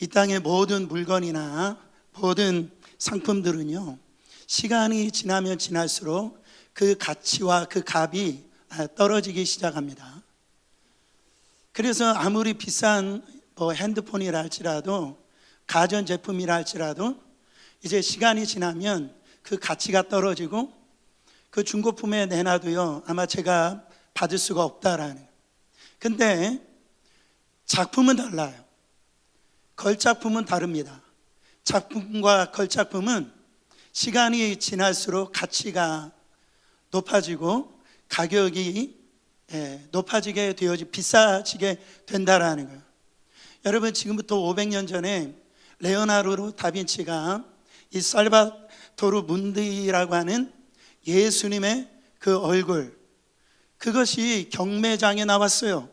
이 땅의 모든 물건이나 모든 상품들은요, 시간이 지나면 지날수록 그 가치와 그 값이 떨어지기 시작합니다. 그래서 아무리 비싼 핸드폰이라 할지라도, 가전제품이라 할지라도 이제 시간이 지나면 그 가치가 떨어지고 그 중고품에 내놔도요, 아마 제가 받을 수가 없다라는. 근데 작품은 달라요. 걸작품은 다릅니다. 작품과 걸작품은 시간이 지날수록 가치가 높아지고 가격이 높아지게 되어지 비싸지게 된다라는 거예요. 여러분, 지금부터 500년 전에 레오나르도 다빈치가 이 살바토르 문디라고 하는 예수님의 그 얼굴, 그것이 경매장에 나왔어요.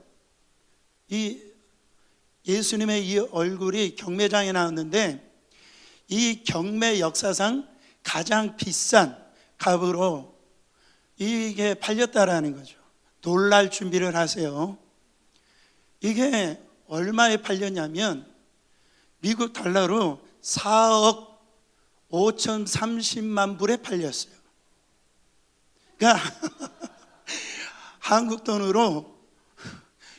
이 예수님의 이 얼굴이 경매장에 나왔는데, 이 경매 역사상 가장 비싼 값으로 이게 팔렸다라는 거죠. 놀랄 준비를 하세요. 이게 얼마에 팔렸냐면 미국 달러로 4억 5,030만 불에 팔렸어요. 그러니까 한국 돈으로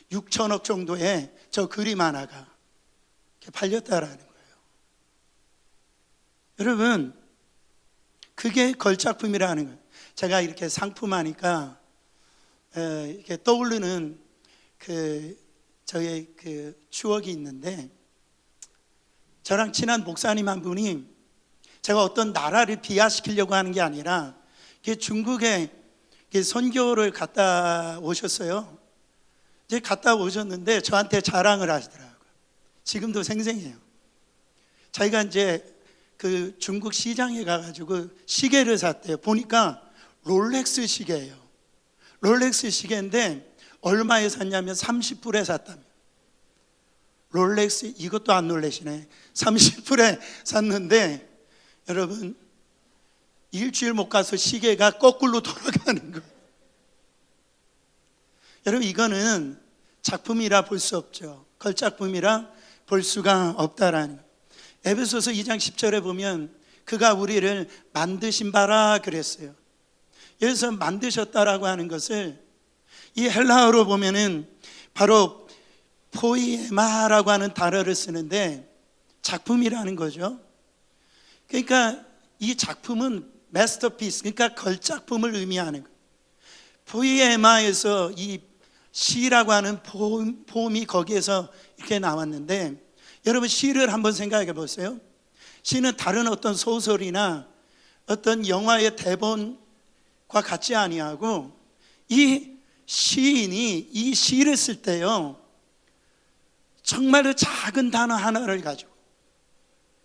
6천억 정도의 저 그림 하나가 팔렸다라는 거예요. 여러분, 그게 걸작품이라는 거예요. 제가 이렇게 상품하니까 이렇게 떠오르는 저의 추억이 있는데, 저랑 친한 목사님 한 분이 제가 어떤 나라를 비하시키려고 하는 게 아니라 중국에 선교를 갔다 오셨어요. 이제 갔다 오셨는데 저한테 자랑을 하시더라고요. 지금도 생생해요. 자기가 이제 그 중국 시장에 가가지고 시계를 샀대요. 보니까 롤렉스 시계예요. 롤렉스 시계인데 얼마에 샀냐면 30불에 샀다며. 롤렉스, 이것도 안 놀라시네. 30불에 샀는데 여러분, 일주일 못 가서 시계가 거꾸로 돌아가는 거예요. 여러분, 이거는 작품이라 볼 수 없죠. 걸작품이라 볼 수가 없다라는 거예요. 에베소서 2장 10절에 보면 그가 우리를 만드신 바라 그랬어요. 여기서 만드셨다라고 하는 것을 이 헬라어로 보면은 바로 포이에마라고 하는 단어를 쓰는데 작품이라는 거죠. 그러니까 이 작품은 마스터피스, 그러니까 걸작품을 의미하는 거예요. 포이에마에서 이 시라고 하는 포음이 거기에서 이렇게 나왔는데, 여러분, 시를 한번 생각해 보세요. 시는 다른 어떤 소설이나 어떤 영화의 대본과 같지 아니하고, 이 시인이 이 시를 쓸 때요, 정말로 작은 단어 하나를 가지고,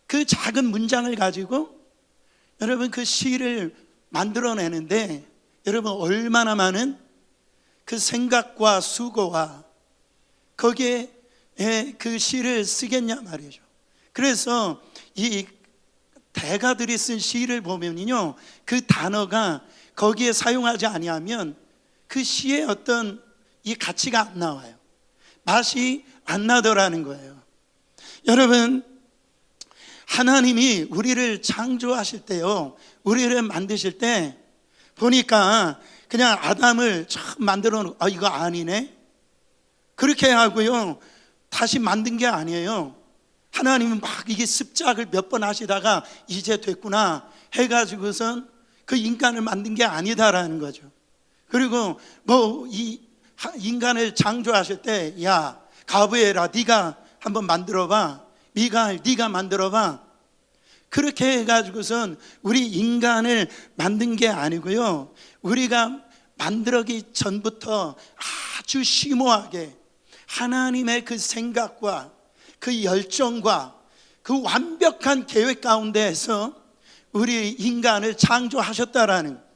그 작은 문장을 가지고 여러분 그 시를 만들어내는데, 여러분 얼마나 많은 그 생각과 수고와 거기에 그 시를 쓰겠냐 말이죠. 그래서 이 대가들이 쓴 시를 보면요, 그 단어가 거기에 사용하지 아니하면 그 시의 어떤 이 가치가 안 나와요. 맛이 안 나더라는 거예요. 여러분, 하나님이 우리를 창조하실 때요, 우리를 만드실 때 보니까 그냥 아담을 처음 만들어 놓고 이거 아니네, 그렇게 하고요 다시 만든 게 아니에요. 하나님은 막 이게 습작을 몇 번 하시다가 이제 됐구나 해가지고선 그 인간을 만든 게 아니다라는 거죠. 그리고 이 인간을 창조하실 때, 야 가브에라, 네가 한번 만들어봐, 미가엘 네가 만들어봐, 그렇게 해가지고선 우리 인간을 만든 게 아니고요, 우리가 만들기 전부터 아주 심오하게 하나님의 그 생각과 그 열정과 그 완벽한 계획 가운데에서 우리 인간을 창조하셨다라는.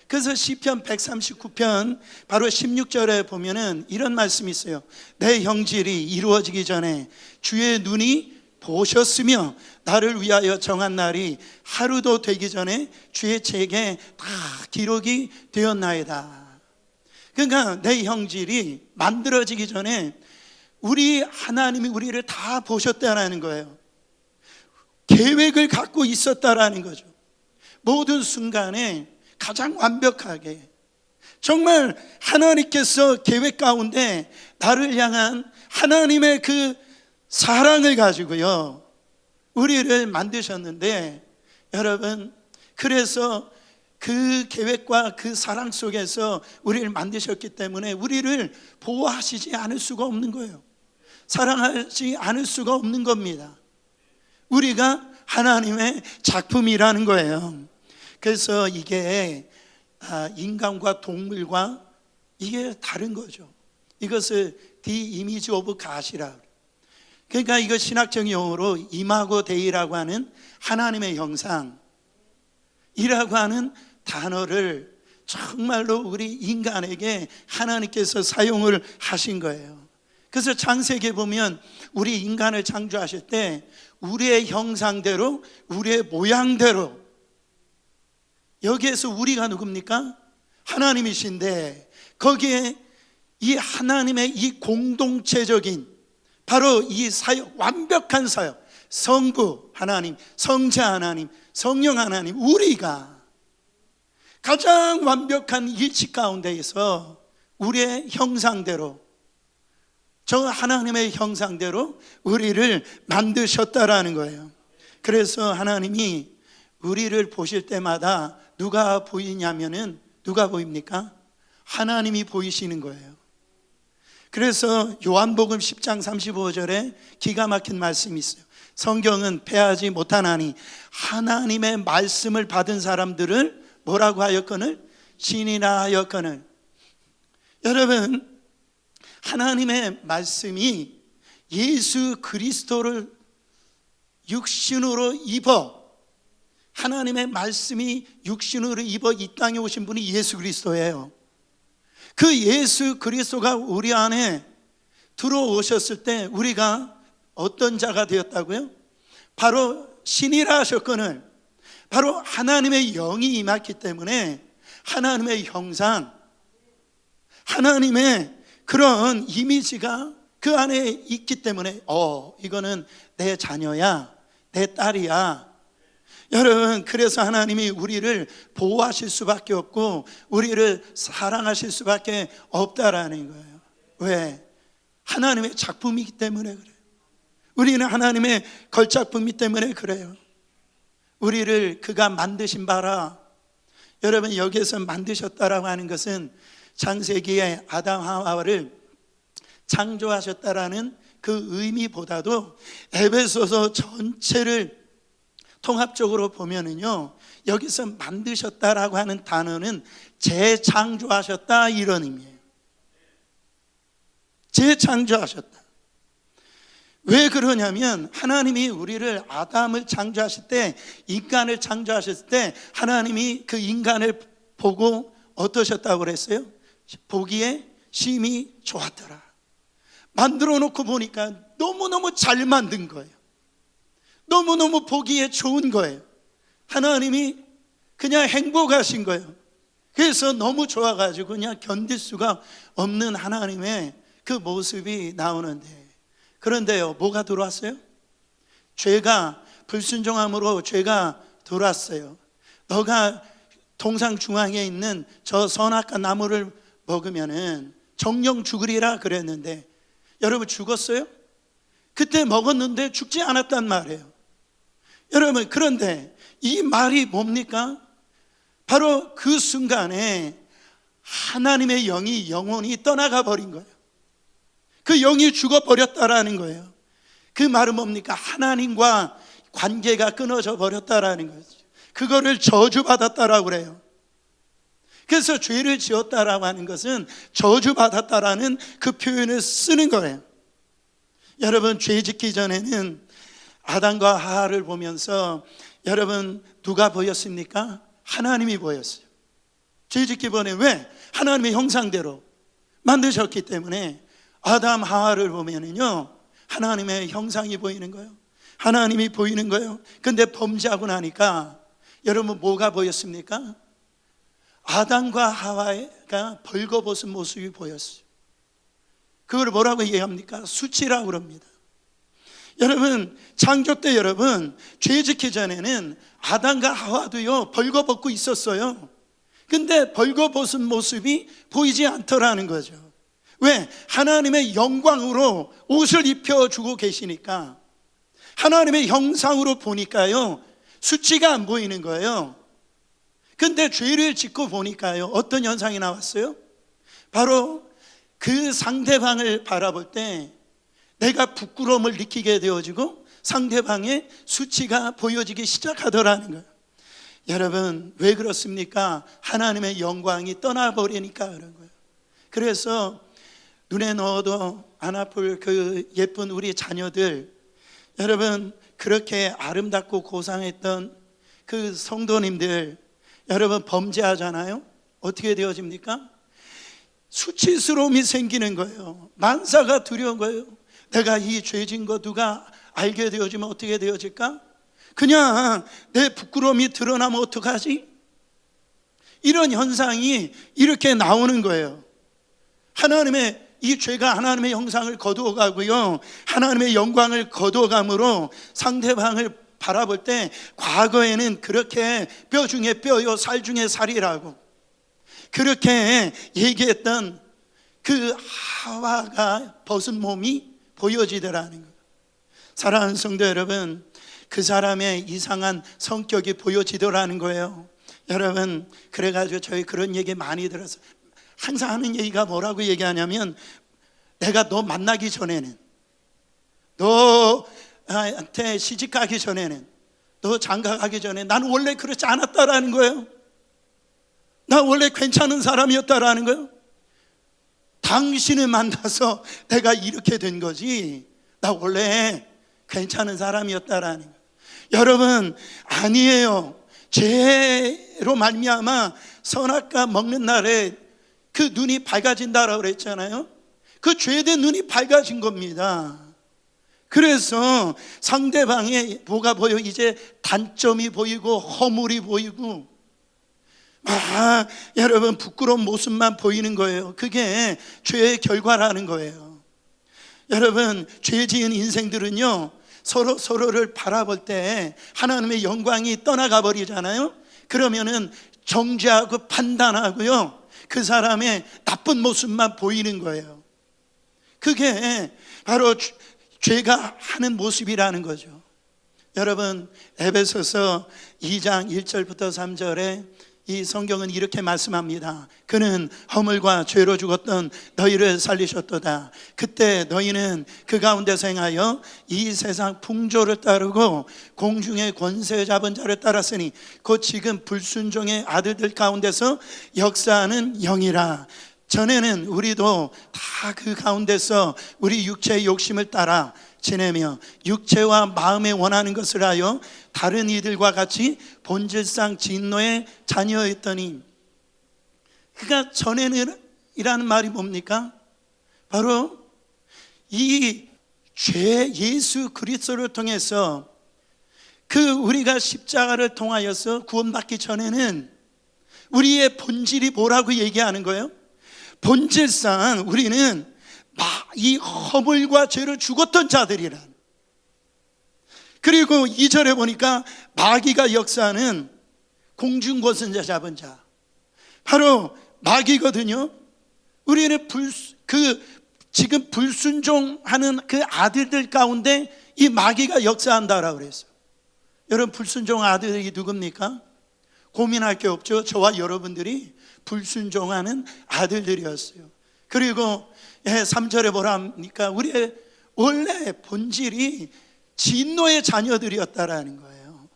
그래서 시편 139편 바로 16절에 보면은 이런 말씀이 있어요. 내 형질이 이루어지기 전에 주의 눈이 보셨으며 나를 위하여 정한 날이 하루도 되기 전에 주의 책에 다 기록이 되었나이다. 그러니까 내 형질이 만들어지기 전에 하나님이 우리를 다 보셨다라는 거예요. 계획을 갖고 있었다라는 거죠. 모든 순간에 가장 완벽하게, 정말 하나님께서 계획 가운데 나를 향한 하나님의 그 사랑을 가지고요 우리를 만드셨는데, 여러분, 그래서 그 계획과 그 사랑 속에서 우리를 만드셨기 때문에 우리를 보호하시지 않을 수가 없는 거예요. 사랑하지 않을 수가 없는 겁니다. 우리가 하나님의 작품이라는 거예요. 그래서 이게 인간과 동물과 이게 다른 거죠. 이것을 The Image of God이라고. 그러니까 이거 신학적 용어로 이마고 데이라고 하는 하나님의 형상이라고 하는 단어를 정말로 우리 인간에게 하나님께서 사용을 하신 거예요. 그래서 창세기에 보면 우리 인간을 창조하실 때 우리의 형상대로, 우리의 모양대로, 여기에서 우리가 누굽니까? 하나님이신데, 거기에 이 하나님의 이 공동체적인 바로 이 사역, 완벽한 사역, 성부 하나님, 성자 하나님, 성령 하나님, 우리가 가장 완벽한 일치 가운데에서 우리의 형상대로, 저 하나님의 형상대로 우리를 만드셨다라는 거예요. 그래서 하나님이 우리를 보실 때마다 누가 보이냐면은, 누가 보입니까? 하나님이 보이시는 거예요. 그래서 요한복음 10장 35절에 기가 막힌 말씀이 있어요. 성경은 패하지 못하나니 하나님의 말씀을 받은 사람들을 뭐라고 하였거늘? 신이라 하였거늘. 여러분, 하나님의 말씀이 예수 그리스도를 육신으로 입어, 하나님의 말씀이 육신으로 입어 이 땅에 오신 분이 예수 그리스도예요. 그 예수 그리스도가 우리 안에 들어오셨을 때 우리가 어떤 자가 되었다고요? 바로 신이라 하셨거늘, 바로 하나님의 영이 임했기 때문에 하나님의 형상, 하나님의 그런 이미지가 그 안에 있기 때문에 이거는 내 자녀야, 내 딸이야. 여러분, 그래서 하나님이 우리를 보호하실 수밖에 없고 우리를 사랑하실 수밖에 없다라는 거예요. 왜? 하나님의 작품이기 때문에 그래요. 우리는 하나님의 걸작품이기 때문에 그래요. 우리를 그가 만드신 바라. 여러분, 여기에서 만드셨다라고 하는 것은 창세기에 아담 하와를 창조하셨다라는 그 의미보다도 에베소서 전체를 통합적으로 보면은요, 여기서 만드셨다라고 하는 단어는 재창조하셨다, 이런 의미예요. 재창조하셨다. 왜 그러냐면 하나님이 우리를, 아담을 창조하실 때, 인간을 창조하셨을 때 하나님이 그 인간을 보고 어떠셨다고 그랬어요? 보기에 심히 좋았더라. 만들어 놓고 보니까 너무너무 잘 만든 거예요. 너무너무 보기에 좋은 거예요. 하나님이 그냥 행복하신 거예요. 그래서 너무 좋아가지고 그냥 견딜 수가 없는 하나님의 그 모습이 나오는데, 그런데요, 뭐가 들어왔어요? 죄가, 불순종함으로 죄가 들어왔어요. 너가 동상 중앙에 있는 저 선악과 나무를 먹으면은 정령 죽으리라 그랬는데, 여러분 죽었어요? 그때 먹었는데 죽지 않았단 말이에요. 여러분, 그런데 이 말이 뭡니까? 바로 그 순간에 하나님의 영이 영혼이 떠나가 버린 거예요. 그 영이 죽어버렸다라는 거예요. 그 말은 뭡니까? 하나님과 관계가 끊어져 버렸다라는 거죠. 그거를 저주받았다라고 그래요. 그래서 죄를 지었다라고 하는 것은 저주받았다라는 그 표현을 쓰는 거예요. 여러분, 죄 짓기 전에는 아담과 하와를 보면서 여러분 누가 보였습니까? 하나님이 보였어요. 죄 짓기 전에. 왜? 하나님의 형상대로 만드셨기 때문에 아담 하와를 보면은요, 하나님의 형상이 보이는 거예요. 하나님이 보이는 거예요. 근데 범죄하고 나니까 여러분 뭐가 보였습니까? 아담과 하와가 벌거벗은 모습이 보였어요. 그걸 뭐라고 얘기합니까? 수치라고 그럽니다. 여러분, 창조 때 여러분, 죄 짓기 전에는 아담과 하와도요 벌거벗고 있었어요. 근데 벌거벗은 모습이 보이지 않더라는 거죠. 왜? 하나님의 영광으로 옷을 입혀주고 계시니까, 하나님의 형상으로 보니까요 수치가 안 보이는 거예요. 근데 죄를 짓고 보니까요 어떤 현상이 나왔어요? 바로 그 상대방을 바라볼 때 내가 부끄러움을 느끼게 되어지고 상대방의 수치가 보여지기 시작하더라는 거예요. 여러분, 왜 그렇습니까? 하나님의 영광이 떠나버리니까 그런 거예요. 그래서 눈에 넣어도 안 아플 그 예쁜 우리 자녀들, 여러분, 그렇게 아름답고 고상했던 그 성도님들, 여러분 범죄하잖아요. 어떻게 되어집니까? 수치스러움이 생기는 거예요. 만사가 두려운 거예요. 내가 이 죄진 거 누가 알게 되어지면 어떻게 되어질까? 그냥 내 부끄러움이 드러나면 어떡하지? 이런 현상이 이렇게 나오는 거예요. 하나님의 이 죄가 하나님의 형상을 거두어가고요, 하나님의 영광을 거두어감으로 상대방을 바라볼 때 과거에는 그렇게 뼈 중에 뼈요 살 중에 살이라고 그렇게 얘기했던 그 하와가 벗은 몸이 보여지더라는 거예요. 사랑하는 성도 여러분, 그 사람의 이상한 성격이 보여지더라는 거예요. 여러분, 그래가지고 저희 그런 얘기 많이 들었어요. 항상 하는 얘기가 뭐라고 얘기하냐면, 내가 너 만나기 전에는, 너한테 시집 가기 전에는, 너 장가 가기 전에 나는 원래 그렇지 않았다라는 거예요. 나 원래 괜찮은 사람이었다라는 거예요. 당신을 만나서 내가 이렇게 된 거지, 나 원래 괜찮은 사람이었다라는 거예요. 여러분, 아니에요. 죄로 말미암아 선악과 먹는 날에 그 눈이 밝아진다라고 그랬잖아요. 그 죄된 눈이 밝아진 겁니다. 그래서 상대방의 뭐가 보여? 이제 단점이 보이고 허물이 보이고 여러분 부끄러운 모습만 보이는 거예요. 그게 죄의 결과라는 거예요. 여러분, 죄 지은 인생들은요 서로를 바라볼 때 하나님의 영광이 떠나가 버리잖아요. 그러면은 정죄하고 판단하고요 그 사람의 나쁜 모습만 보이는 거예요. 그게 바로 죄가 하는 모습이라는 거죠. 여러분, 에베소서 2장 1절부터 3절에 이 성경은 이렇게 말씀합니다. 그는 허물과 죄로 죽었던 너희를 살리셨도다. 그때 너희는 그 가운데서 행하여 이 세상 풍조를 따르고 공중의 권세 잡은 자를 따랐으니 곧 지금 불순종의 아들들 가운데서 역사하는 영이라. 전에는 우리도 다 그 가운데서 우리 육체의 욕심을 따라 지내며 육체와 마음에 원하는 것을 하여 다른 이들과 같이 본질상 진노의 자녀였더니. 그러니까 전에는 이라는 말이 뭡니까? 바로 이 죄 예수 그리스도를 통해서 그 우리가 십자가를 통하여서 구원받기 전에는 우리의 본질이 뭐라고 얘기하는 거예요? 본질상 우리는 이 허물과 죄를 죽었던 자들이란. 그리고 2절에 보니까 마귀가 역사하는 공중권세 잡은 자, 바로 마귀거든요. 우리는 지금 불순종하는 그 아들들 가운데 이 마귀가 역사한다라고 그랬어요. 여러분, 불순종 아들이 누굽니까? 고민할 게 없죠. 저와 여러분들이 불순종하는 아들들이었어요. 그리고 3절에 뭐라 합니까? 우리의 원래 본질이 진노의 자녀들이었다라는 거예요.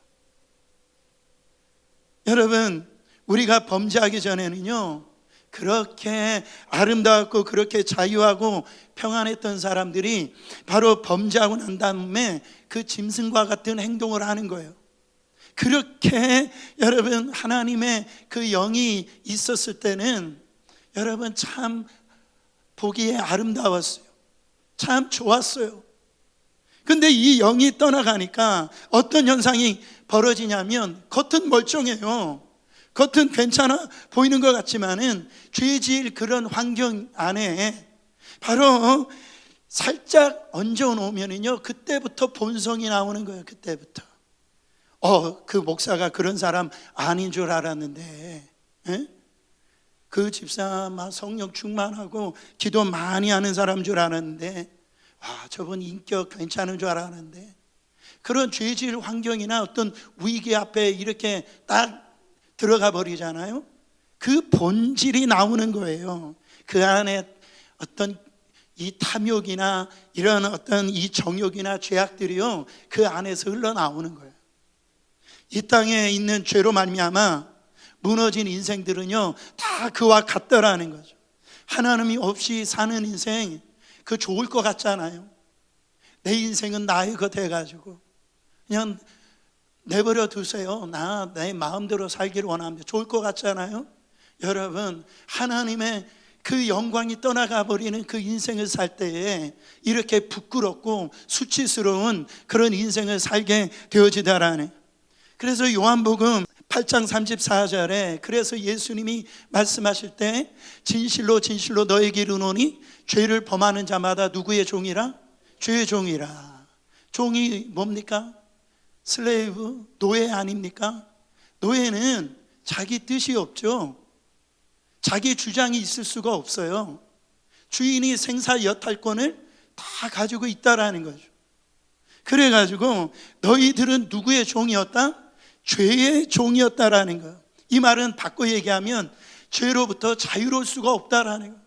여러분, 우리가 범죄하기 전에는요 그렇게 아름다웠고 그렇게 자유하고 평안했던 사람들이 바로 범죄하고 난 다음에 그 짐승과 같은 행동을 하는 거예요. 그렇게 여러분 하나님의 그 영이 있었을 때는 여러분 참 보기에 아름다웠어요. 참 좋았어요. 근데 이 영이 떠나가니까 어떤 현상이 벌어지냐면, 겉은 멀쩡해요. 겉은 괜찮아 보이는 것 같지만은 죄질 그런 환경 안에 바로 살짝 얹어 놓으면은요, 그때부터 본성이 나오는 거예요. 그때부터 그 목사가 그런 사람 아닌 줄 알았는데, 에? 그 집사 막 성령 충만하고 기도 많이 하는 사람 줄 알았는데, 저분 인격 괜찮은 줄 알았는데, 그런 죄질 환경이나 어떤 위기 앞에 이렇게 딱 들어가 버리잖아요. 그 본질이 나오는 거예요. 그 안에 어떤 이 탐욕이나 이런 어떤 이 정욕이나 죄악들이요, 그 안에서 흘러나오는 거예요. 이 땅에 있는 죄로 말미암아 무너진 인생들은요, 다 그와 같더라는 거죠. 하나님이 없이 사는 인생, 그 좋을 것 같잖아요. 내 인생은 나의 것 해가지고 그냥 내버려 두세요. 나 내 마음대로 살기를 원합니다. 좋을 것 같잖아요. 여러분, 하나님의 그 영광이 떠나가 버리는 그 인생을 살 때에 이렇게 부끄럽고 수치스러운 그런 인생을 살게 되어지다라네. 그래서 요한복음 8장 34절에 그래서 예수님이 말씀하실 때 진실로 진실로 너에게 이르노니 죄를 범하는 자마다 누구의 종이라? 죄의 종이라. 종이 뭡니까? 슬레이브, 노예 아닙니까? 노예는 자기 뜻이 없죠. 자기 주장이 있을 수가 없어요. 주인이 생사 여탈권을 다 가지고 있다라는 거죠. 그래가지고 너희들은 누구의 종이었다? 죄의 종이었다라는 거예요. 이 말은 바꿔 얘기하면 죄로부터 자유로울 수가 없다라는 거예요.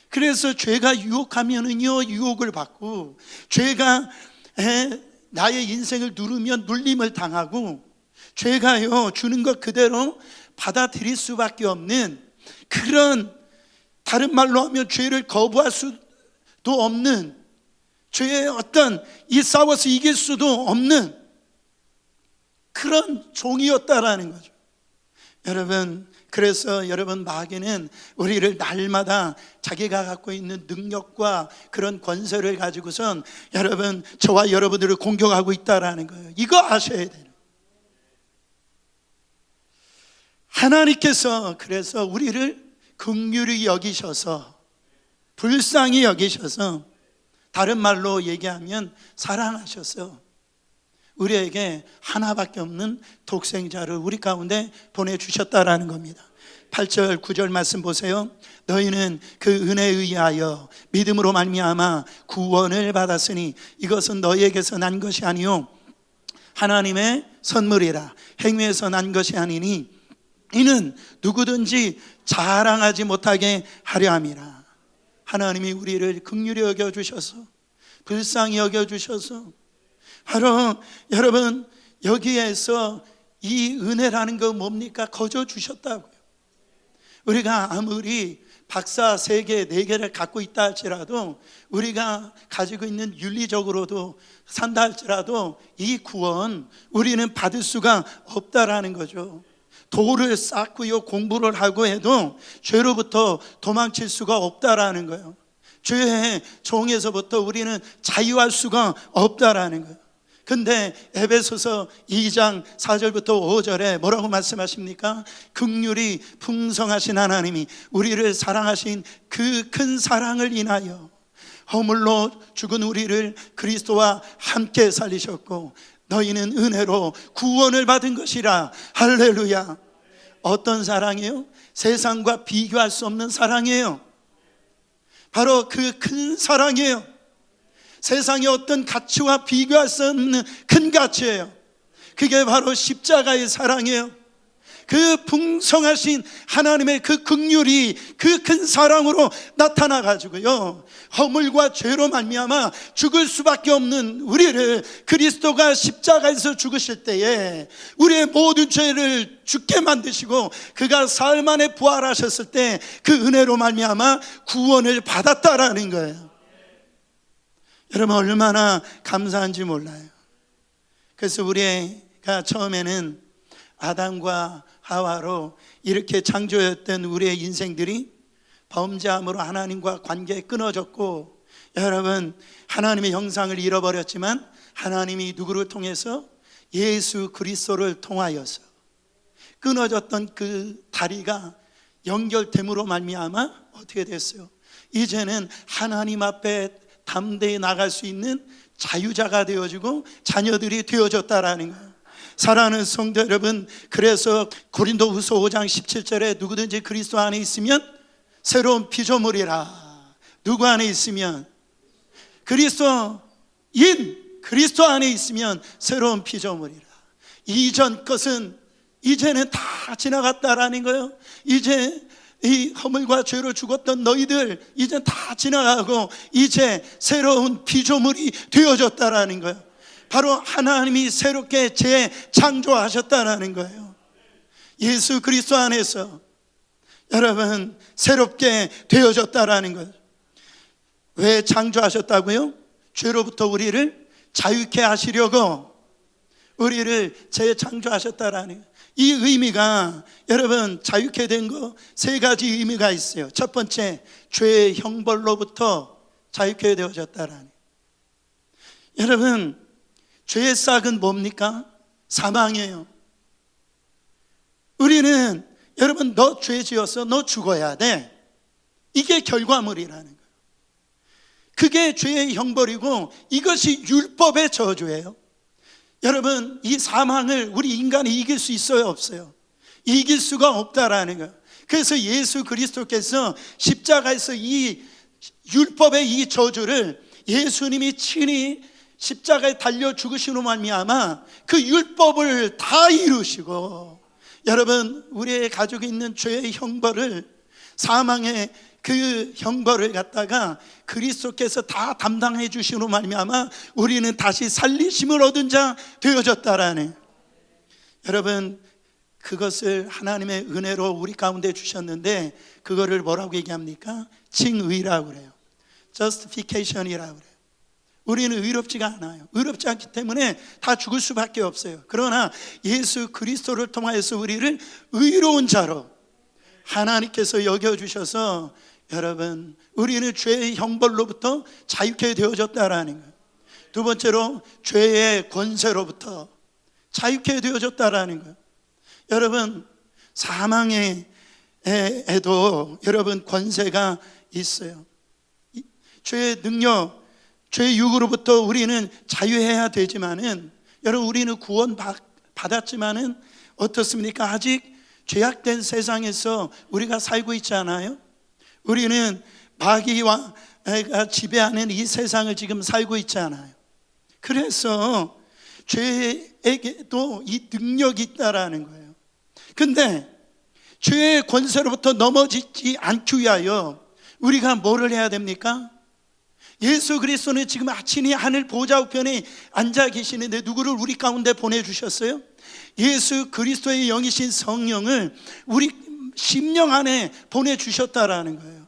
그래서 죄가 유혹하면은요, 유혹을 받고, 죄가 나의 인생을 누르면 눌림을 당하고, 죄가요 주는 것 그대로 받아들일 수밖에 없는 그런, 다른 말로 하면 죄를 거부할 수도 없는, 죄의 어떤 이 싸워서 이길 수도 없는 그런 종이었다라는 거죠. 여러분, 그래서 여러분, 마귀는 우리를 날마다 자기가 갖고 있는 능력과 그런 권세를 가지고선 여러분, 저와 여러분들을 공격하고 있다라는 거예요. 이거 아셔야 돼요. 하나님께서 그래서 우리를 긍휼히 여기셔서, 불쌍히 여기셔서, 다른 말로 얘기하면 사랑하셔서 우리에게 하나밖에 없는 독생자를 우리 가운데 보내주셨다라는 겁니다. 8절 9절 말씀 보세요. 너희는 그 은혜에 의하여 믿음으로 말미암아 구원을 받았으니 이것은 너희에게서 난 것이 아니요 하나님의 선물이라. 행위에서 난 것이 아니니 이는 누구든지 자랑하지 못하게 하려 함이라. 하나님이 우리를 긍휼히 여겨주셔서, 불쌍히 여겨주셔서, 바로 여러분, 여기에서 이 은혜라는 거 뭡니까? 거저 주셨다고요. 우리가 아무리 박사 3개, 4개를 갖고 있다 할지라도, 우리가 가지고 있는 윤리적으로도 산다 할지라도 이 구원 우리는 받을 수가 없다라는 거죠. 도를 쌓고요, 공부를 하고 해도 죄로부터 도망칠 수가 없다라는 거예요. 죄의 종에서부터 우리는 자유할 수가 없다라는 거예요. 근데 에베소서 2장 4절부터 5절에 뭐라고 말씀하십니까? 긍휼이 풍성하신 하나님이 우리를 사랑하신 그 큰 사랑을 인하여 허물로 죽은 우리를 그리스도와 함께 살리셨고 너희는 은혜로 구원을 받은 것이라. 할렐루야. 어떤 사랑이에요? 세상과 비교할 수 없는 사랑이에요. 바로 그 큰 사랑이에요. 세상의 어떤 가치와 비교할 수 없는 큰 가치예요. 그게 바로 십자가의 사랑이에요. 그 풍성하신 하나님의 그 긍휼이 그 큰 사랑으로 나타나 가지고요, 허물과 죄로 말미암아 죽을 수밖에 없는 우리를 그리스도가 십자가에서 죽으실 때에 우리의 모든 죄를 죽게 만드시고 그가 사흘 만에 부활하셨을 때 그 은혜로 말미암아 구원을 받았다라는 거예요. 여러분, 얼마나 감사한지 몰라요. 그래서 우리가 처음에는 아담과 하와로 이렇게 창조했던 우리의 인생들이 범죄함으로 하나님과 관계 끊어졌고, 여러분, 하나님의 형상을 잃어버렸지만 하나님이 누구를 통해서? 예수 그리스도를 통하여서 끊어졌던 그 다리가 연결됨으로 말미암아 어떻게 됐어요? 이제는 하나님 앞에 담대히 나갈 수 있는 자유자가 되어지고 자녀들이 되어졌다라는 거예요. 사랑하는 성도 여러분, 그래서 고린도후서 5장 17절에 누구든지 그리스도 안에 있으면 새로운 피조물이라. 누구 안에 있으면? 그리스도 안에 있으면 새로운 피조물이라. 이전 것은 이제는 다 지나갔다라는 거예요. 이제 이 허물과 죄로 죽었던 너희들 이제 다 지나가고 이제 새로운 피조물이 되어졌다라는 거예요. 바로 하나님이 새롭게 재창조하셨다라는 거예요. 예수 그리스도 안에서 여러분 새롭게 되어졌다라는 거예요. 왜 창조하셨다고요? 죄로부터 우리를 자유케 하시려고 우리를 재창조하셨다라는 거예요. 이 의미가 여러분 자유케 된 거 세 가지 의미가 있어요. 첫 번째, 죄의 형벌로부터 자유케 되어졌다라는 거예요. 여러분 죄의 싹은 뭡니까? 사망이에요. 우리는 여러분 너 죄 지었어, 너 죽어야 돼. 이게 결과물이라는 거예요. 그게 죄의 형벌이고 이것이 율법의 저주예요. 여러분 이 사망을 우리 인간이 이길 수 있어요, 없어요? 이길 수가 없다라는 거예요. 그래서 예수 그리스도께서 십자가에서 이 율법의 이 저주를 예수님이 친히 십자가에 달려 죽으시는 말미암아 그 율법을 다 이루시고 여러분 우리의 가지고 있는 죄의 형벌을 사망의 그 형벌을 갖다가 그리스도께서 다 담당해 주시는 말미암아 우리는 다시 살리심을 얻은 자 되어졌다라네. 여러분 그것을 하나님의 은혜로 우리 가운데 주셨는데 그거를 뭐라고 얘기합니까? 칭의라고 그래요. Justification이라고 그래요. 우리는 의롭지가 않아요. 의롭지 않기 때문에 다 죽을 수밖에 없어요. 그러나 예수 그리스도를 통하여서 우리를 의로운 자로 하나님께서 여겨주셔서 여러분 우리는 죄의 형벌로부터 자유케 되어졌다라는 거예요. 두 번째로 죄의 권세로부터 자유케 되어졌다라는 거예요. 여러분 사망에도 여러분 권세가 있어요. 죄의 능력, 죄의 유혹으로부터 우리는 자유해야 되지만은 여러분 우리는 구원 받았지만은 어떻습니까? 아직 죄악된 세상에서 우리가 살고 있지 않아요? 우리는 마귀와 지배하는 이 세상을 지금 살고 있지 않아요? 그래서 죄에게도 이 능력이 있다라는 거예요. 근데 죄의 권세로부터 넘어지지 않기 위하여 우리가 뭐를 해야 됩니까? 예수 그리스도는 지금 친히 하늘 보좌 우편에 앉아 계시는데 누구를 우리 가운데 보내주셨어요? 예수 그리스도의 영이신 성령을 우리 심령 안에 보내주셨다라는 거예요.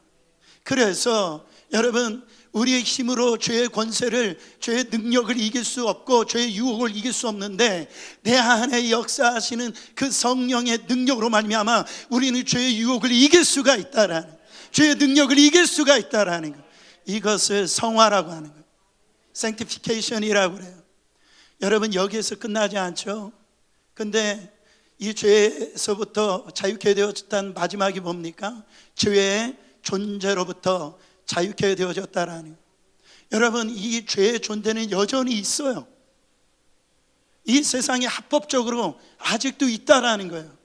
그래서 여러분 우리의 힘으로 죄의 권세를, 죄의 능력을 이길 수 없고 죄의 유혹을 이길 수 없는데 내 안에 역사하시는 그 성령의 능력으로 말미암아 우리는 죄의 유혹을 이길 수가 있다라는, 죄의 능력을 이길 수가 있다라는 거. 이것을 성화라고 하는 거예요. Sanctification이라고 그래요. 여러분 여기에서 끝나지 않죠? 근데 이 죄에서부터 자유케 되어졌다는 마지막이 뭡니까? 죄의 존재로부터 자유케 되어졌다라는 거예요. 여러분 이 죄의 존재는 여전히 있어요. 이 세상에 합법적으로 아직도 있다라는 거예요.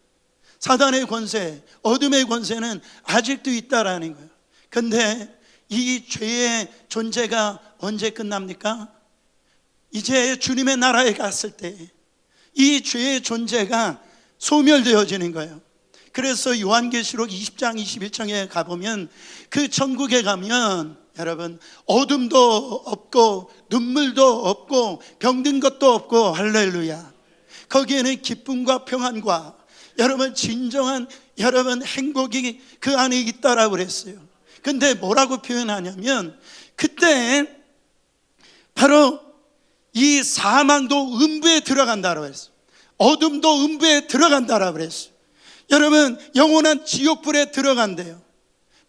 사단의 권세, 어둠의 권세는 아직도 있다라는 거예요. 근데 이 죄의 존재가 언제 끝납니까? 이제 주님의 나라에 갔을 때 이 죄의 존재가 소멸되어지는 거예요. 그래서 요한계시록 20장 21장에 가보면 그 천국에 가면 여러분 어둠도 없고 눈물도 없고 병든 것도 없고 할렐루야. 거기에는 기쁨과 평안과 여러분 진정한 여러분 행복이 그 안에 있다라고 그랬어요. 근데 뭐라고 표현하냐면 그때 바로 이 사망도 음부에 들어간다라고 했어요. 어둠도 음부에 들어간다라고 그랬어요. 여러분 영원한 지옥불에 들어간대요.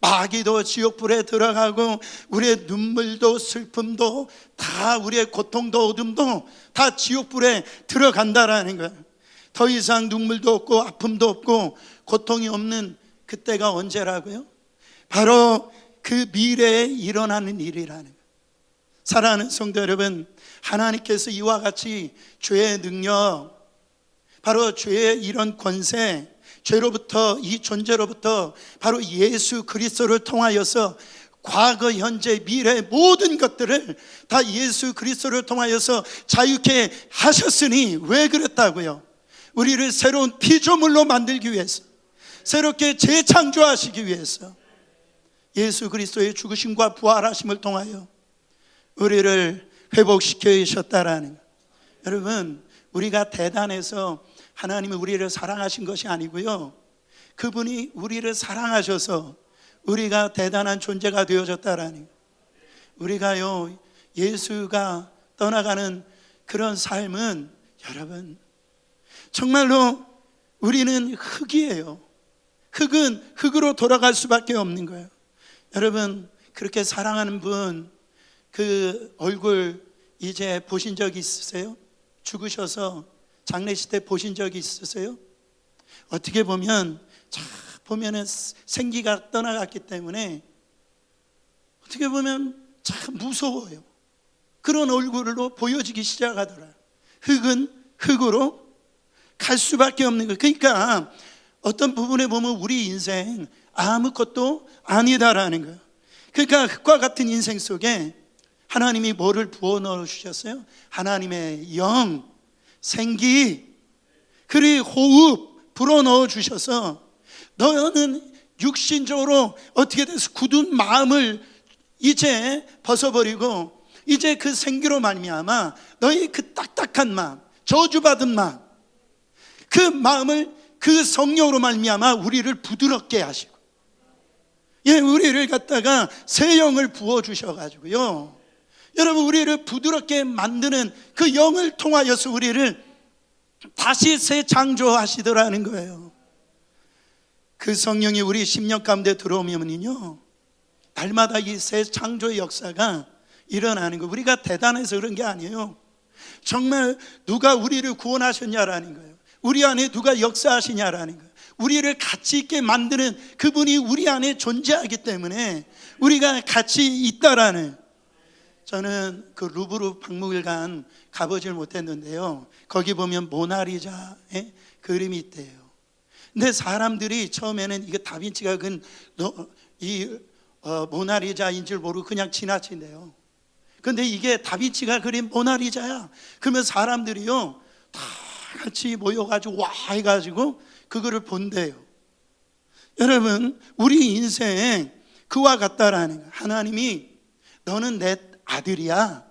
마귀도 지옥불에 들어가고 우리의 눈물도 슬픔도 다 우리의 고통도 어둠도 다 지옥불에 들어간다라는 거예요. 더 이상 눈물도 없고 아픔도 없고 고통이 없는 그때가 언제라고요? 바로 그 미래에 일어나는 일이라는 거예요. 사랑하는 성도 여러분, 하나님께서 이와 같이 죄의 능력, 바로 죄의 이런 권세, 죄로부터, 이 존재로부터 바로 예수 그리스도를 통하여서 과거, 현재, 미래 모든 것들을 다 예수 그리스도를 통하여서 자유케 하셨으니 왜 그랬다고요? 우리를 새로운 피조물로 만들기 위해서, 새롭게 재창조하시기 위해서 예수 그리스도의 죽으심과 부활하심을 통하여 우리를 회복시켜 주셨다라는 거예요. 여러분, 우리가 대단해서 하나님이 우리를 사랑하신 것이 아니고요, 그분이 우리를 사랑하셔서 우리가 대단한 존재가 되어졌다라는 거예요. 우리가요, 예수가 떠나가는 그런 삶은 여러분 정말로 우리는 흙이에요. 흙은 흙으로 돌아갈 수밖에 없는 거예요. 여러분, 그렇게 사랑하는 분 그 얼굴 이제 보신 적 있으세요? 죽으셔서 장례식 때 보신 적이 있으세요? 어떻게 보면 보면은 생기가 떠나갔기 때문에 어떻게 보면 참 무서워요. 그런 얼굴로 보여지기 시작하더라고요. 흙은 흙으로 갈 수밖에 없는 거예요. 그러니까 어떤 부분에 보면 우리 인생 아무것도 아니다라는 거예요. 그러니까 흙과 같은 인생 속에 하나님이 뭐를 부어 넣어 주셨어요? 하나님의 영, 생기, 그리고 호흡 불어 넣어 주셔서 너는 육신적으로 어떻게 돼서 굳은 마음을 이제 벗어버리고 이제 그 생기로 말미암아 너의 그 딱딱한 마음, 저주받은 마음, 그 마음을 그 성령으로 말미암아 우리를 부드럽게 하시고, 우리를 갖다가 새 영을 부어 주셔가지고요, 여러분, 우리를 부드럽게 만드는 그 영을 통하여서 우리를 다시 새 창조하시더라는 거예요. 그 성령이 우리 심령 가운데 들어오면요, 날마다 이 새 창조의 역사가 일어나는 거예요. 우리가 대단해서 그런 게 아니에요. 정말 누가 우리를 구원하셨냐라는 거예요. 우리 안에 누가 역사하시냐라는 거예요. 우리를 가치 있게 만드는 그분이 우리 안에 존재하기 때문에 우리가 가치 있다라는. 저는 그 루브르 박물관 가보질 못했는데요, 거기 보면 모나리자의 그림이 있대요. 근데 사람들이 처음에는 이게 다빈치가 모나리자인 줄 모르고 그냥 지나친대요. 근데 이게 다빈치가 그린 모나리자야. 그러면 사람들이요 다 같이 모여가지고 와 해가지고 그거를 본대요. 여러분, 우리 인생 그와 같다라는 거예요. 하나님이 너는 내 아들이야,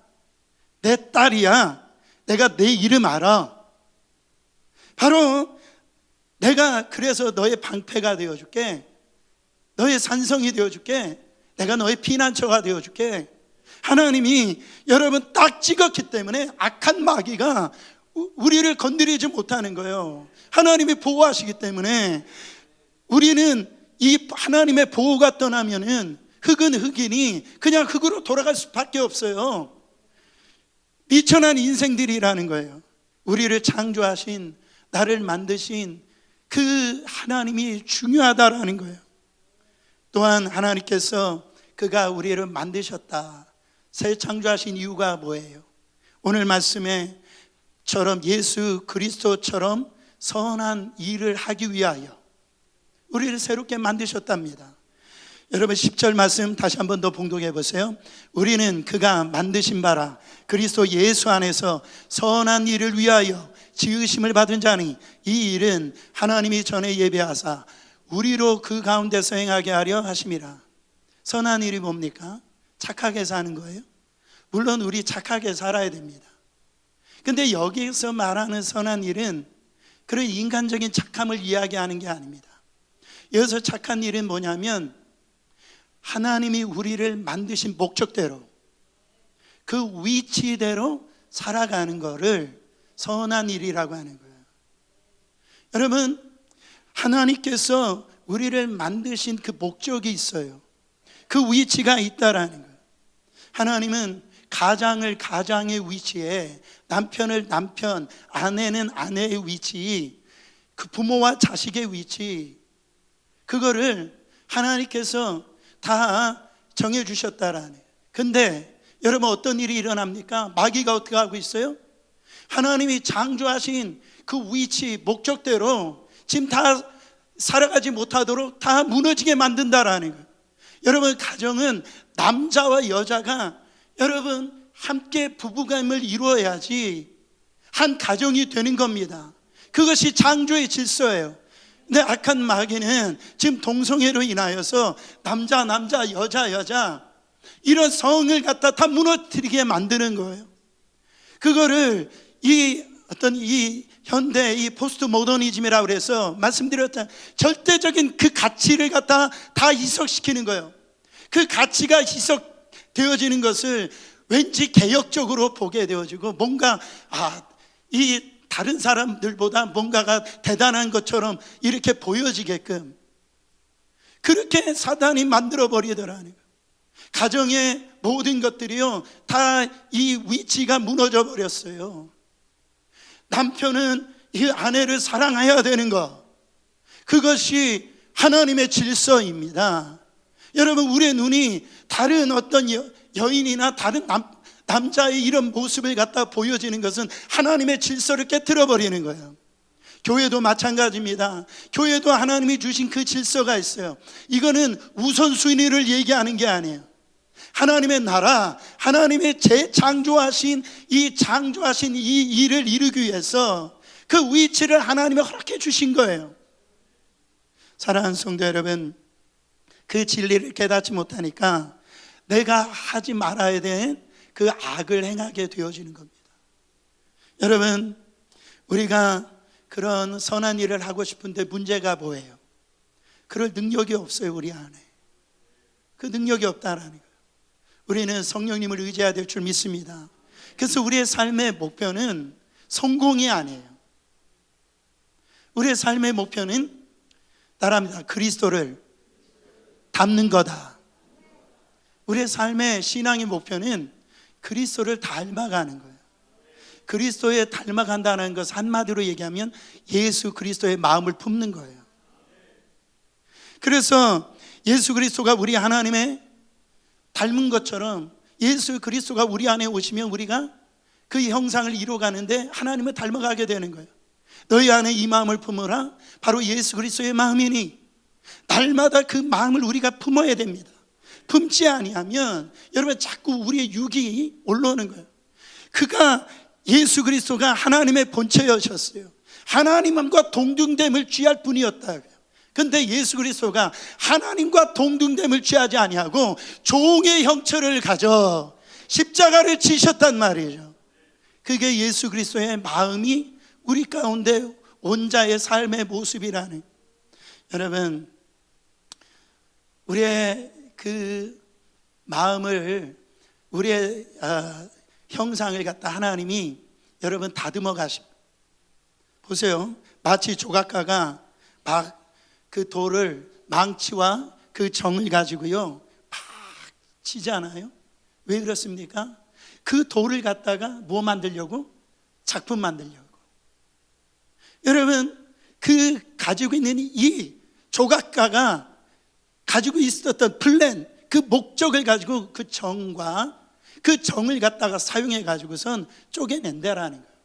내 딸이야, 내가 내 이름 알아. 바로 내가 그래서 너의 방패가 되어줄게, 너의 산성이 되어줄게, 내가 너의 피난처가 되어줄게. 하나님이 여러분 딱 찍었기 때문에 악한 마귀가 우리를 건드리지 못하는 거예요. 하나님이 보호하시기 때문에. 우리는 이 하나님의 보호가 떠나면은 흙은 흙이니 그냥 흙으로 돌아갈 수밖에 없어요. 미천한 인생들이라는 거예요. 우리를 창조하신, 나를 만드신 그 하나님이 중요하다라는 거예요. 또한 하나님께서 그가 우리를 만드셨다, 새 창조하신 이유가 뭐예요? 오늘 말씀에처럼 예수 그리스도처럼 선한 일을 하기 위하여 우리를 새롭게 만드셨답니다. 여러분, 10절 말씀 다시 한 번 더 봉독해 보세요. 우리는 그가 만드신 바라 그리스도 예수 안에서 선한 일을 위하여 지으심을 받은 자니 이 일은 하나님이 전에 예비하사 우리로 그 가운데서 행하게 하려 하심이라. 선한 일이 뭡니까? 착하게 사는 거예요. 물론 우리 착하게 살아야 됩니다. 근데 여기서 말하는 선한 일은 그런 인간적인 착함을 이야기하는 게 아닙니다. 여기서 착한 일은 뭐냐면 하나님이 우리를 만드신 목적대로, 그 위치대로 살아가는 거를 선한 일이라고 하는 거예요. 여러분, 하나님께서 우리를 만드신 그 목적이 있어요. 그 위치가 있다라는 거예요. 하나님은 가장을 가장의 위치에, 남편을 남편, 아내는 아내의 위치, 그 부모와 자식의 위치, 그거를 하나님께서 다 정해주셨다라는. 근데 여러분 어떤 일이 일어납니까? 마귀가 어떻게 하고 있어요? 하나님이 창조하신 그 위치, 목적대로 지금 다 살아가지 못하도록 다 무너지게 만든다라는 거예요. 여러분 가정은 남자와 여자가 여러분 함께 부부감을 이루어야지 한 가정이 되는 겁니다. 그것이 창조의 질서예요. 근데 악한 마귀는 지금 동성애로 인하여서 남자 여자 이런 성을 갖다 다 무너뜨리게 만드는 거예요. 그거를 이 현대 이 포스트 모더니즘이라고 그래서 말씀드렸잖아요. 절대적인 그 가치를 갖다 다 희석시키는 거예요. 그 가치가 희석되어지는 것을 왠지 개혁적으로 보게 되어지고, 뭔가 이 다른 사람들보다 뭔가가 대단한 것처럼 이렇게 보여지게끔 그렇게 사단이 만들어 버리더라는 거예요. 가정의 모든 것들이요 다 이 위치가 무너져 버렸어요. 남편은 이 아내를 사랑해야 되는 것, 그것이 하나님의 질서입니다. 여러분 우리의 눈이 다른 어떤 여인이나 다른 남자의 이런 모습을 갖다 보여지는 것은 하나님의 질서를 깨트려 버리는 거예요. 교회도 마찬가지입니다. 교회도 하나님이 주신 그 질서가 있어요. 이거는 우선순위를 얘기하는 게 아니에요. 하나님의 나라, 하나님의 재창조하신 이 일을 이루기 위해서 그 위치를 하나님이 허락해 주신 거예요. 사랑하는 성도 여러분, 그 진리를 깨닫지 못하니까 내가 하지 말아야 될 그 악을 행하게 되어지는 겁니다. 여러분, 우리가 그런 선한 일을 하고 싶은데 문제가 뭐예요? 그럴 능력이 없어요. 우리 안에 그 능력이 없다라는 거예요. 우리는 성령님을 의지해야 될 줄 믿습니다. 그래서 우리의 삶의 목표는 성공이 아니에요. 우리의 삶의 목표는 따라합니다. 그리스도를 닮는 거다. 우리의 삶의 신앙의 목표는 그리스도를 닮아가는 거예요. 그리스도에 닮아간다는 것을 한마디로 얘기하면 예수 그리스도의 마음을 품는 거예요. 그래서 예수 그리스도가 우리 하나님의 닮은 것처럼 예수 그리스도가 우리 안에 오시면 우리가 그 형상을 이루어가는데 하나님을 닮아가게 되는 거예요. 너희 안에 이 마음을 품으라, 바로 예수 그리스도의 마음이니. 날마다 그 마음을 우리가 품어야 됩니다. 품지 아니하면 여러분 자꾸 우리의 육이 올라오는 거예요. 예수 그리스도가 하나님의 본체여셨어요. 하나님과 동등됨을 취할 뿐이었다. 근데 예수 그리스도가 하나님과 동등됨을 취하지 아니하고 종의 형체를 가져 십자가를 지셨단 말이죠. 그게 예수 그리스도의 마음이 우리 가운데 온 자의 삶의 모습이라는. 여러분, 우리의 그 마음을, 우리의 형상을 갖다 하나님이 여러분 다듬어 가십니다. 보세요. 마치 조각가가 막 그 돌을 망치와 그 정을 가지고요 막 치잖아요. 왜 그렇습니까? 그 돌을 갖다가 뭐 만들려고? 작품 만들려고. 여러분, 그 가지고 있는 이 조각가가 가지고 있었던 플랜, 그 목적을 가지고 그 정과 그 정을 갖다가 사용해 가지고선 쪼개낸다라는 거예요.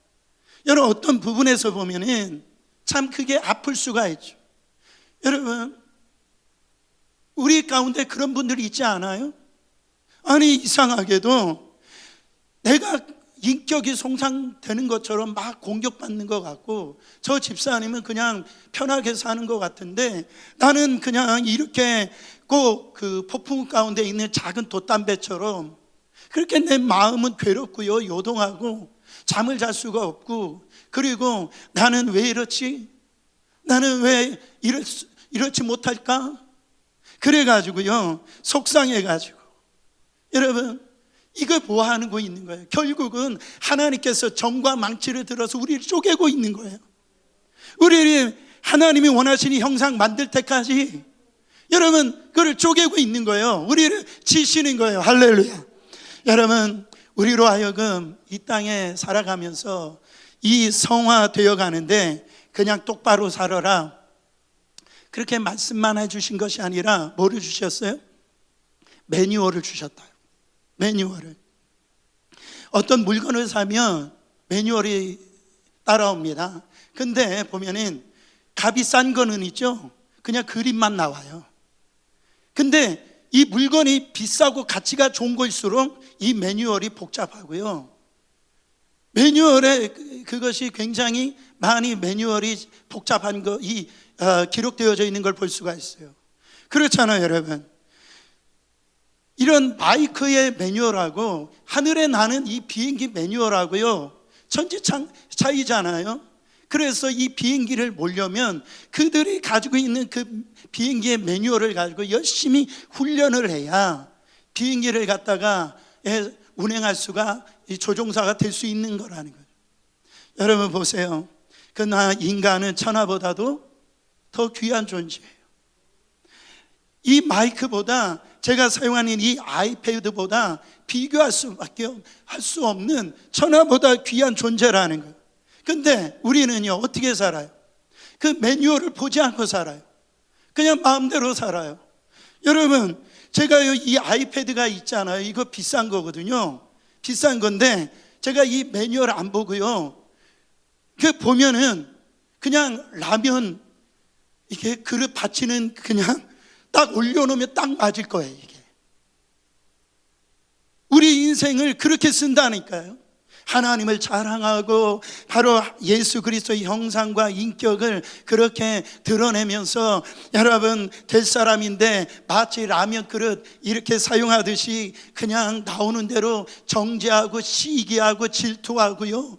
여러분, 어떤 부분에서 보면은 참 그게 아플 수가 있죠. 여러분, 우리 가운데 그런 분들이 있지 않아요? 아니, 이상하게도 내가 인격이 손상되는 것처럼 막 공격받는 것 같고, 저 집사님은 그냥 편하게 사는 것 같은데 나는 그냥 이렇게 꼭 그 폭풍 가운데 있는 작은 돛담배처럼 그렇게 내 마음은 괴롭고요, 요동하고 잠을 잘 수가 없고, 그리고 나는 왜 이렇지? 나는 왜 이렇지 못할까? 그래가지고요 속상해가지고. 여러분, 이거 뭐 하는 거 있는 거예요? 결국은 하나님께서 정과 망치를 들어서 우리를 쪼개고 있는 거예요. 우리를 하나님이 원하시는 형상 만들 때까지 여러분 그걸 쪼개고 있는 거예요. 우리를 치시는 거예요. 할렐루야. 여러분, 우리로 하여금 이 땅에 살아가면서 이 성화되어 가는데 그냥 똑바로 살아라, 그렇게 말씀만 해주신 것이 아니라 뭐를 주셨어요? 매뉴얼을 주셨다. 매뉴얼을. 어떤 물건을 사면 매뉴얼이 따라옵니다. 근데 보면은 값이 싼 거는 있죠, 그냥 그림만 나와요. 근데 이 물건이 비싸고 가치가 좋은 거일수록 이 매뉴얼이 복잡하고요, 매뉴얼에 그것이 굉장히 많이 매뉴얼이 복잡한 거 기록되어져 있는 걸 볼 수가 있어요. 그렇잖아요, 여러분. 이런 마이크의 매뉴얼하고 하늘에 나는 이 비행기 매뉴얼하고요, 천지창 차이잖아요. 그래서 이 비행기를 몰려면 그들이 가지고 있는 그 비행기의 매뉴얼을 가지고 열심히 훈련을 해야 비행기를 갖다가 운행할 수가, 조종사가 될 수 있는 거라는 거예요. 여러분 보세요. 그러나 인간은 천하보다도 더 귀한 존재예요. 이 마이크보다, 제가 사용하는 이 아이패드보다 비교할 수밖에 할 수 없는 천하보다 귀한 존재라는 거예요. 근데 우리는요, 어떻게 살아요? 그 매뉴얼을 보지 않고 살아요. 그냥 마음대로 살아요. 여러분, 제가 이 아이패드가 있잖아요. 이거 비싼 거거든요. 비싼 건데 제가 이 매뉴얼 안 보고요, 그 보면은 그냥 라면 이게 그릇 받치는 그냥 딱 올려놓으면 딱 맞을 거예요. 이게 우리 인생을 그렇게 쓴다니까요. 하나님을 자랑하고 바로 예수 그리스도의 형상과 인격을 그렇게 드러내면서 여러분 될 사람인데, 마치 라면 그릇 이렇게 사용하듯이 그냥 나오는 대로 정죄하고 시기하고 질투하고요,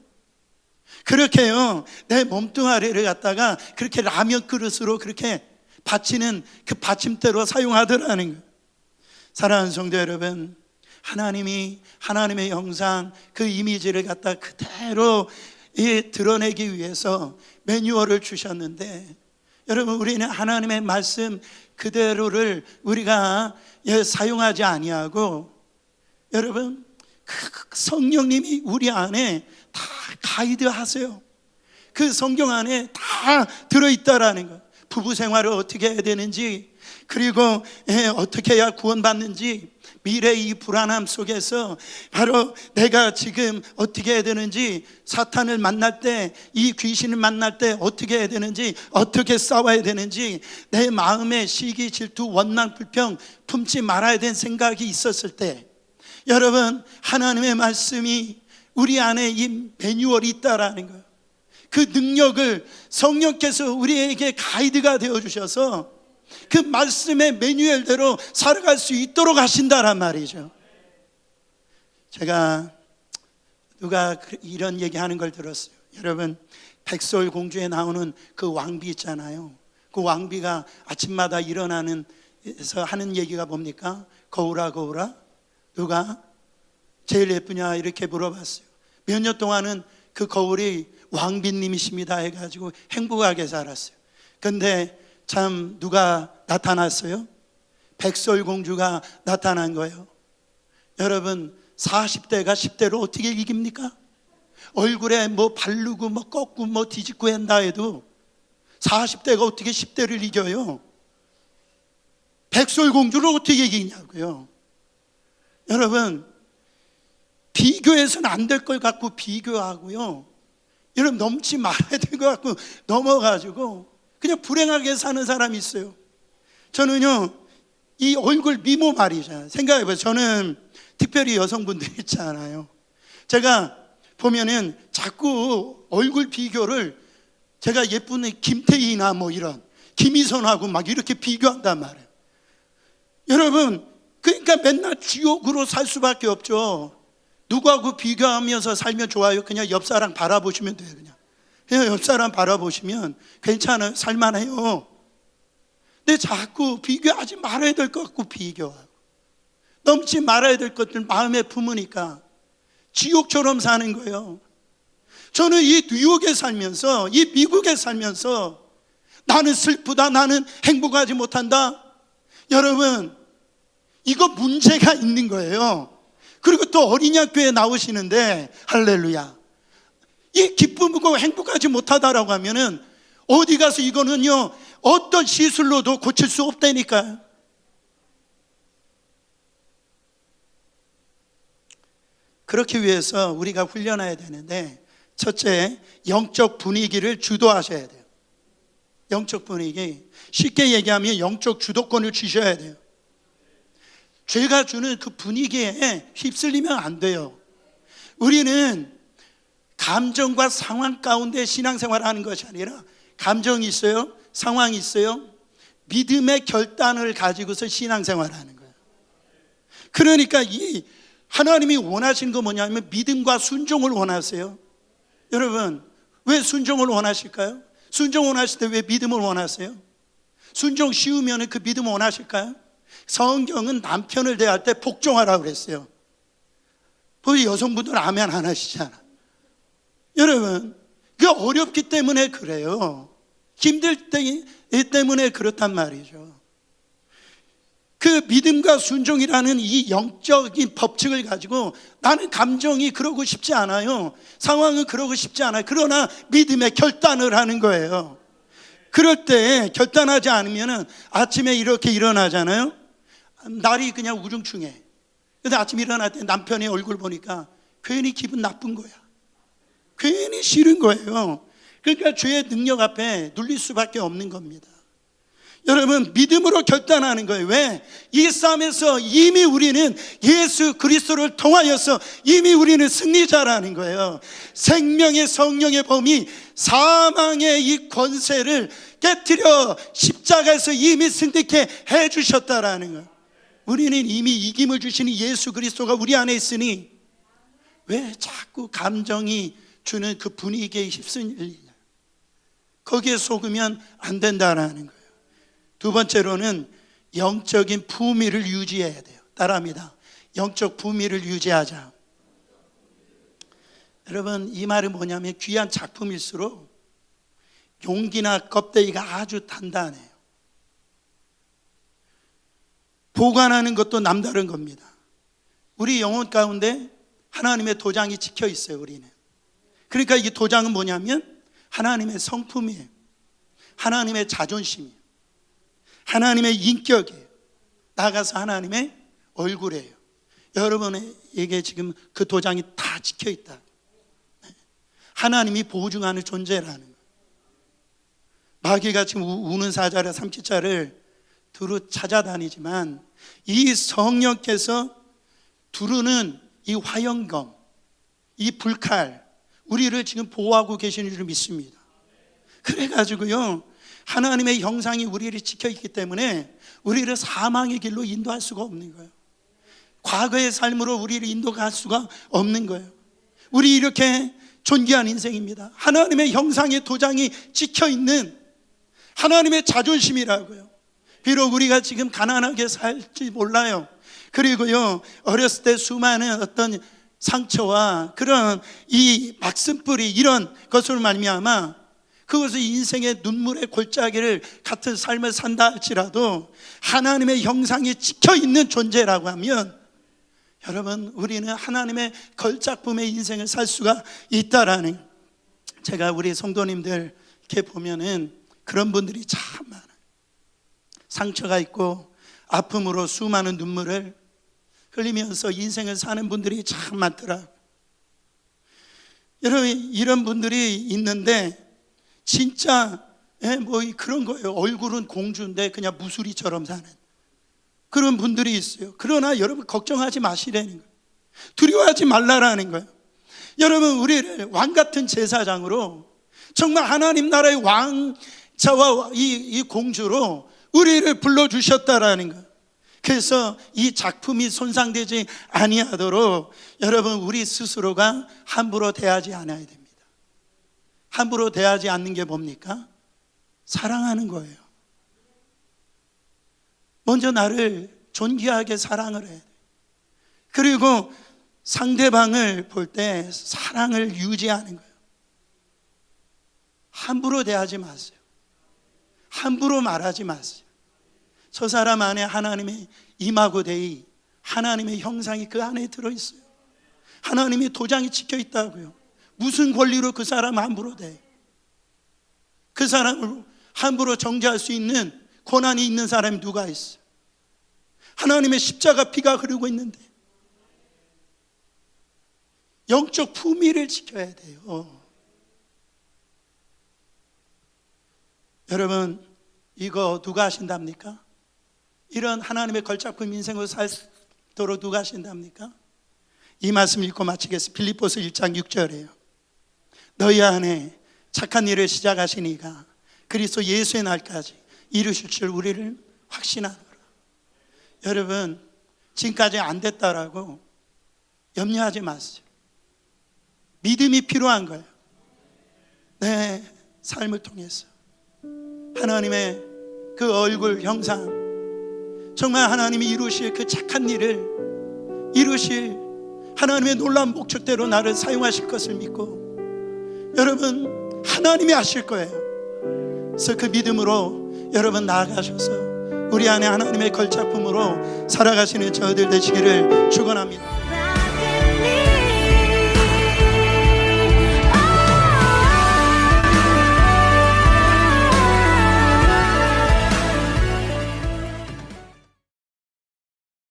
그렇게요 내 몸뚱아리를 갖다가 그렇게 라면 그릇으로 그렇게 받치는 그 받침대로 사용하더라는 거예요. 사랑하는 성도 여러분, 하나님이 하나님의 형상, 그 이미지를 갖다 그대로 드러내기 위해서 매뉴얼을 주셨는데, 여러분 우리는 하나님의 말씀 그대로를 우리가 사용하지 아니하고, 여러분 그 성령님이 우리 안에 다 가이드하세요. 그 성경 안에 다 들어있다라는 거. 부부 생활을 어떻게 해야 되는지, 그리고 어떻게 해야 구원받는지, 미래의 이 불안함 속에서 바로 내가 지금 어떻게 해야 되는지, 사탄을 만날 때, 이 귀신을 만날 때 어떻게 해야 되는지, 어떻게 싸워야 되는지, 내 마음에 시기, 질투, 원망, 불평 품지 말아야 되는 생각이 있었을 때, 여러분 하나님의 말씀이 우리 안에 이 매뉴얼이 있다라는 거예요. 그 능력을 성령께서 우리에게 가이드가 되어주셔서 그 말씀의 매뉴얼대로 살아갈 수 있도록 하신다란 말이죠. 제가 누가 이런 얘기하는 걸 들었어요. 여러분 백설공주에 나오는 그 왕비 있잖아요. 그 왕비가 아침마다 일어나서 하는 얘기가 뭡니까? 거울아 거울아, 누가 제일 예쁘냐 이렇게 물어봤어요. 몇 년 동안은 그 거울이 왕비님이십니다 해가지고 행복하게 살았어요. 근데 참 누가 나타났어요? 백설공주가 나타난 거예요. 여러분 40대가 10대로 어떻게 이깁니까? 얼굴에 뭐 바르고 뭐 꺾고 뭐 뒤집고 한다 해도 40대가 어떻게 10대를 이겨요? 백설공주를 어떻게 이기냐고요. 여러분 비교해서는 안 될 걸 갖고 비교하고요, 여러분 넘지 말아야 될 것 같고 넘어가지고 그냥 불행하게 사는 사람이 있어요. 저는요 이 얼굴 미모 말이잖아요. 생각해봐요. 저는 특별히 여성분들 있잖아요. 제가 보면은 자꾸 얼굴 비교를, 제가 예쁜 김태희나 뭐 이런 김희선하고 막 이렇게 비교한단 말이에요. 여러분 그러니까 맨날 지옥으로 살 수밖에 없죠. 누구하고 비교하면서 살면 좋아요? 그냥 옆 사람 바라보시면 돼요. 그냥 옆 사람 바라보시면 괜찮아요. 살만해요. 근데 자꾸 비교하지 말아야 될 것 같고 비교하고, 넘지 말아야 될 것들 마음에 품으니까 지옥처럼 사는 거예요. 저는 이 뉴욕에 살면서, 이 미국에 살면서 나는 슬프다, 나는 행복하지 못한다, 여러분 이거 문제가 있는 거예요. 그리고 또 어린이학교에 나오시는데 할렐루야, 이 기쁨이고 행복하지 못하다라고 하면은 어디 가서 이거는요 어떤 시술로도 고칠 수 없다니까요. 그렇기 위해서 우리가 훈련해야 되는데, 첫째, 영적 분위기를 주도하셔야 돼요. 영적 분위기, 쉽게 얘기하면 영적 주도권을 주셔야 돼요. 죄가 주는 그 분위기에 휩쓸리면 안 돼요. 우리는 감정과 상황 가운데 신앙생활을 하는 것이 아니라, 감정이 있어요, 상황이 있어요, 믿음의 결단을 가지고서 신앙생활을 하는 거예요. 그러니까 이 하나님이 원하시는 건 뭐냐면 믿음과 순종을 원하세요. 여러분, 왜 순종을 원하실까요? 순종 원하실 때 왜 믿음을 원하세요? 순종 쉬우면 그 믿음 원하실까요? 성경은 남편을 대할 때 복종하라고 그랬어요. 우리 여성분들은 아멘 안 하시잖아. 여러분, 그게 어렵기 때문에 그래요. 힘들 때 때문에 그렇단 말이죠. 그 믿음과 순종이라는 이 영적인 법칙을 가지고 나는 감정이 그러고 싶지 않아요, 상황은 그러고 싶지 않아요, 그러나 믿음의 결단을 하는 거예요. 그럴 때 결단하지 않으면 아침에 이렇게 일어나잖아요, 날이 그냥 우중충해. 근데 아침에 일어날 때 남편의 얼굴 보니까 괜히 기분 나쁜 거야, 괜히 싫은 거예요. 그러니까 죄의 능력 앞에 눌릴 수밖에 없는 겁니다. 여러분, 믿음으로 결단하는 거예요. 왜? 이 싸움에서 이미 우리는 예수 그리스도를 통하여서 이미 우리는 승리자라는 거예요. 생명의 성령의 범위, 사망의 이 권세를 깨뜨려 십자가에서 이미 승리케 해주셨다라는 거예요. 우리는 이미 이김을 주시는 예수 그리스도가 우리 안에 있으니 왜 자꾸 감정이 주는 그 분위기에 휩쓸리냐, 거기에 속으면 안 된다라는 거예요. 두 번째로는 영적인 품위를 유지해야 돼요. 따라합니다. 영적 품위를 유지하자. 여러분, 이 말은 뭐냐면 귀한 작품일수록 용기나 껍데기가 아주 단단해요. 보관하는 것도 남다른 겁니다. 우리 영혼 가운데 하나님의 도장이 찍혀 있어요, 우리는. 그러니까 이 도장은 뭐냐면 하나님의 성품이에요, 하나님의 자존심이에요, 하나님의 인격이에요, 나아가서 하나님의 얼굴이에요. 여러분에게 지금 그 도장이 다 찍혀 있다. 하나님이 보증하는 존재라는 거예요. 마귀가 지금 우는 사자라 삼키자를 두루 찾아다니지만 이 성령께서 두루는 이 화영검, 이 불칼, 우리를 지금 보호하고 계시는 줄 믿습니다. 그래가지고요, 하나님의 형상이 우리를 지켜있기 때문에 우리를 사망의 길로 인도할 수가 없는 거예요. 과거의 삶으로 우리를 인도할 수가 없는 거예요. 우리 이렇게 존귀한 인생입니다. 하나님의 형상의 도장이 찍혀있는 하나님의 자존심이라고요. 비록 우리가 지금 가난하게 살지 몰라요. 그리고요, 어렸을 때 수많은 어떤 상처와 그런 이 막슴뿌리 이런 것으로 말미암아 그것을 인생의 눈물의 골짜기를 같은 삶을 산다 할지라도 하나님의 형상이 찍혀있는 존재라고 하면 여러분, 우리는 하나님의 걸작품의 인생을 살 수가 있다라는, 제가 우리 성도님들 이렇게 보면은 그런 분들이 참 많아요. 상처가 있고 아픔으로 수많은 눈물을 흘리면서 인생을 사는 분들이 참 많더라고요. 여러분, 이런 분들이 있는데 진짜 뭐 그런 거예요. 얼굴은 공주인데 그냥 무수리처럼 사는 그런 분들이 있어요. 그러나 여러분, 걱정하지 마시라는 거예요. 두려워하지 말라라는 거예요. 여러분, 우리를 왕같은 제사장으로, 정말 하나님 나라의 왕자와 이 공주로 우리를 불러주셨다라는 거예요. 그래서 이 작품이 손상되지 아니하도록 여러분, 우리 스스로가 함부로 대하지 않아야 됩니다. 함부로 대하지 않는 게 뭡니까? 사랑하는 거예요. 먼저 나를 존귀하게 사랑을 해야 돼요. 그리고 상대방을 볼 때 사랑을 유지하는 거예요. 함부로 대하지 마세요. 함부로 말하지 마세요. 저 사람 안에 하나님의 임하고 대의, 하나님의 형상이 그 안에 들어있어요. 하나님의 도장이 찍혀 있다고요. 무슨 권리로 그 사람 함부로 돼? 그 사람을 함부로 정죄할 수 있는 권한이 있는 사람이 누가 있어? 하나님의 십자가 피가 흐르고 있는데 영적 품위를 지켜야 돼요. 여러분, 이거 누가 하신답니까? 이런 하나님의 걸작품 인생으로 살도록 누가 하신답니까? 이 말씀 읽고 마치겠습니다. 빌립보서 1장 6절이에요. 너희 안에 착한 일을 시작하신 이가 그리스도 예수의 날까지 이루실 줄 우리를 확신하노라. 여러분, 지금까지 안 됐다라고 염려하지 마세요. 믿음이 필요한 거예요. 내 삶을 통해서 하나님의 그 얼굴 형상, 정말 하나님이 이루실 그 착한 일을 이루실 하나님의 놀라운 목적대로 나를 사용하실 것을 믿고, 여러분, 하나님이 하실 거예요. 그래서 그 믿음으로 여러분 나아가셔서 우리 안에 하나님의 걸작품으로 살아가시는 저희들 되시기를 축원합니다.